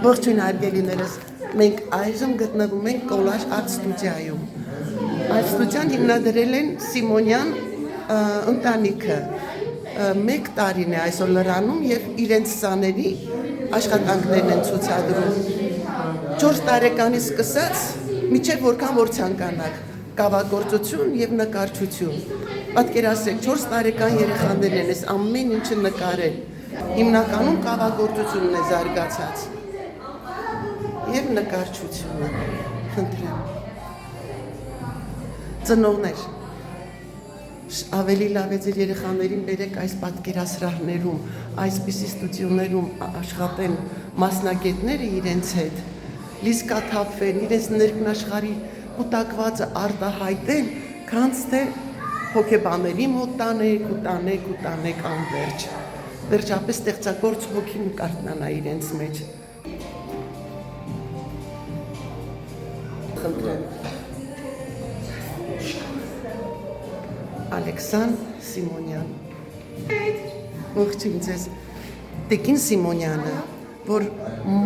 Ողջույն հարգելիներս, մենք այժմ գտնվում ենք Կոլաժ արտ ստուդիայում։ Այդ ստուդիան հիմնադրել են Սիմոնյան ընտանիքը։ 1 տարին է այսօր լրանում եւ իրենց սաների աշխատանքներն են ցուցադրում։ 4 տարեկանից սկսած մինչեւ որքան որ ցանկանաք, կավագործություն եւ նկարչություն։ Պատկերացրեք, 4 տարեկան երեխաներն են այս ամեն ինչը նկարել։ Հիմնականում կավագործությունն է զարգացած եւ նկարչությունը, խնդրեմ։ Ծնողներ, ավելի լավ է ձեր երեխաներին բերեք այս պատկերասրահներում, այսպիսի ստուդիոներում աշխատեն մասնագետները իրենց հետ, լիզկաթափվեն, իրենց ներքնաշխարհի կուտակվածը արտահայտեն, քանց թե հոգեբաների մոտ տանեք անվերջ։ Վերջապես ստեղծագործ հոգին կարողանա իրենց մեջ։ Խնդրեմ։ Ալեքսան Սիմոնյան։ Ողջույն ձեզ։ Տիկին Սիմոնյանը, որ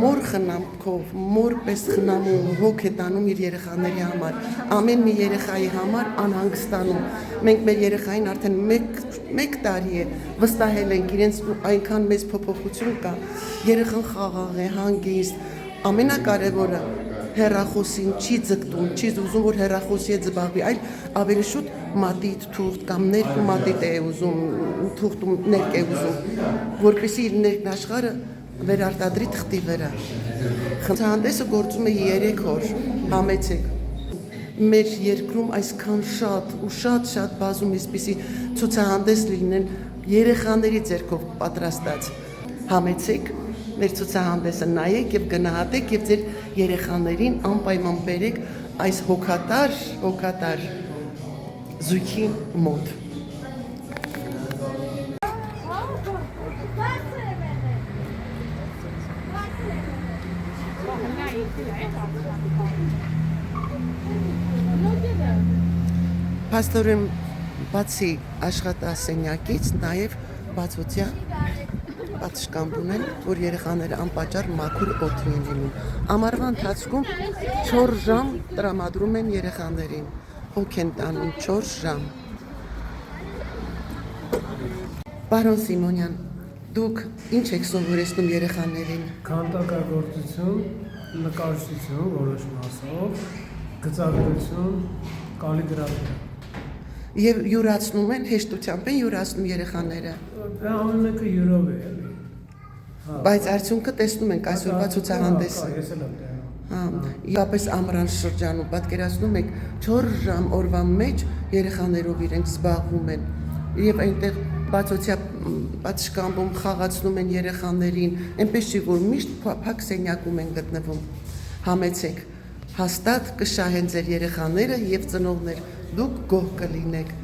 մոր խնամքով, մոր պես խնամում հոգ է տանում իր երեխաների համար, ամեն մի երեխայի համար անհանգստանում։ Մենք մեր երեխային արդեն 1 տարի է վստահել ենք իրենց այնքան մեծ փոփոխություն կա, երեխան խաղաղ է, հանգիստ, ամենակարևորը հեռախոսին չի ձգտում, չի ուզում որ հեռախոսի հետ զբաղվի, այլ ավելի շուտ մատիտ թուղթ կամ ներքու մատիտ է ուզում, թուղթում ներք է ուզում, որպեսզի իր ներքնաշխարհը վերարտադրի թղթի վրա։ Ցուցահանդեսը գործում է 3 օր, համեցեք։ Մեր երկրում այսքան շատ ու շատ բազում այսպիսի ցուցահանդես լինեն երեխաների ձեռքով պատրաստած։ Համեցեք մեր ցուցահանդեսը նայեք եւ գնահատեք եւ ձեր երեխաներին անպայման բերեք այս հոգատար զույգի մոտ։ Փաստորեն բացի աշխատասենյակից նաև բացօթյա պատշգամբ ունեն, որ երեխաները անպատճառ մաքուր օդի են լինում։ Ամառվա ընթացքում 4 ժամ տրամադրում են երեխաներին, հոգ են տանում 4 ժամ։ Պարոն Սիմոնյան, դուք ինչ եք սովորեցնում երեխաներին։ Քանդակագործություն, նկարչություն որոշ մասով, գծագրություն, կալիգրաֆիա։ Եվ յուրացնում են, հեշտությամբ են յուրացնում երեխաները։ Ամեն մեկը յուրով է էլի։ Բայց արդյունքը տեսնում ենք այսօրվա ցուցահանդեսը։ Ես էլ եմ տեսնում։ Իհապես ամռան շրջանում պատկերացնում եք 4 ժամ օրվա մեջ երեխաներով իրենք զբաղվում են եւ այնտեղ բացօթյա պատշգամբում խաղացնում են երեխաներին, այնպես չի որ միշտ փակ սենյակում են գտնվում։ Համեցեք, հաստատ կշահեն ձեր երեխաները եւ ծնողներ, դուք գոհ կլինեք։